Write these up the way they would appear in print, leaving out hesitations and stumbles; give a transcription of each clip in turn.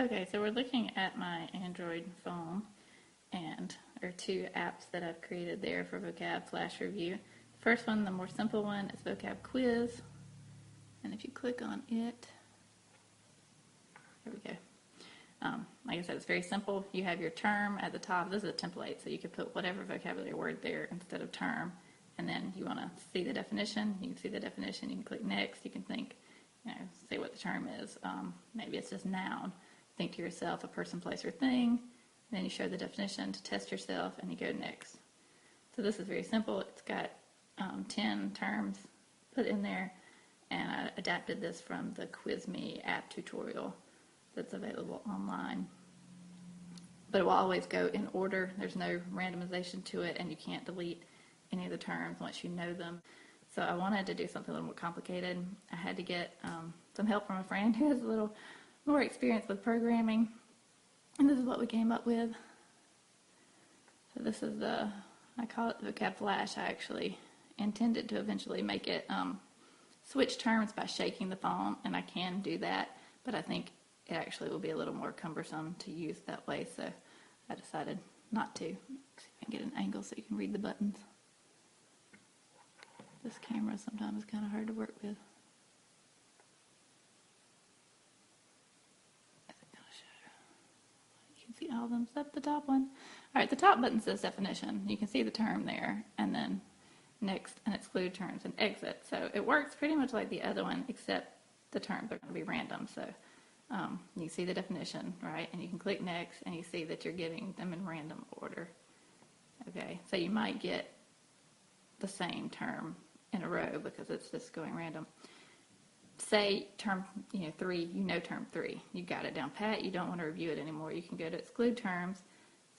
Okay, so we're looking at my Android phone, and there are two apps that I've created there for vocab flash review. The first one, the more simple one, is vocab quiz, and if you click on it, there we go. Like I said, it's very simple. You have your term at the top. This is a template, so you can put whatever vocabulary word there instead of term. And then you want to see the definition. You can see the definition. You can click next. You can think, say what the term is. Maybe it's just noun. Think to yourself, a person, place, or thing. Then you show the definition to test yourself, and you go next. So this is very simple. It's got 10 terms put in there, and I adapted this from the Quiz Me app tutorial that's available online. But it will always go in order. There's no randomization to it, and you can't delete any of the terms once you know them. So I wanted to do something a little more complicated. I had to get some help from a friend who has a little more experience with programming, and this is what we came up with. So this is I call it the vocab flash. I actually intended to eventually make it switch terms by shaking the phone, and I can do that, but I think it actually will be a little more cumbersome to use that way, so I decided not to. Let's see if I can get an angle so you can read the buttons. This camera sometimes is kind of hard to work with. Is it going to show? You can see all of them except the top one. All right, the top button says definition. You can see the term there, and then next and exclude terms and exit. So it works pretty much like the other one, except the terms are going to be random. So you see the definition, right? And you can click next, and you see that you're giving them in random order. Okay, so you might get the same term in a row because it's just going random. Say term 3, term 3. You got it down pat, you don't want to review it anymore. You can go to exclude terms,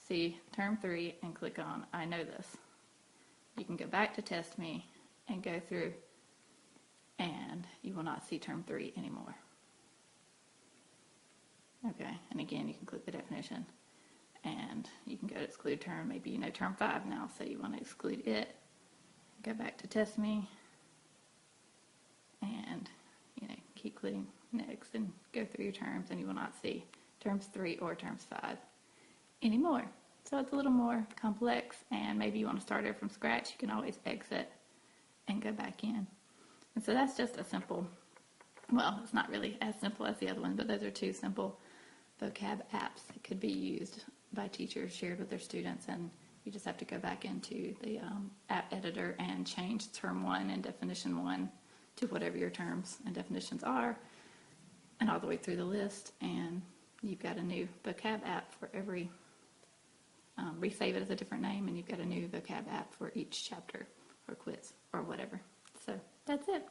see term 3, and click on I know this. You can go back to test me and go through, and you will not see term 3 anymore. Okay, and again, you can click the definition, and you can go to exclude term. Maybe you know term 5 now, so you want to exclude it. Go back to test me, and keep clicking next and go through your terms, and you will not see terms 3 or terms 5 anymore. So it's a little more complex, and maybe you want to start it from scratch. You can always exit and go back in. And so that's just a simple, well, it's not really as simple as the other one, but those are two simple vocab apps that could be used by teachers, shared with their students, and you just have to go back into the app editor and change term 1 and definition 1 to whatever your terms and definitions are, and all the way through the list, and you've got a new vocab app for every, resave it as a different name, and you've got a new vocab app for each chapter or quiz or whatever. So that's it.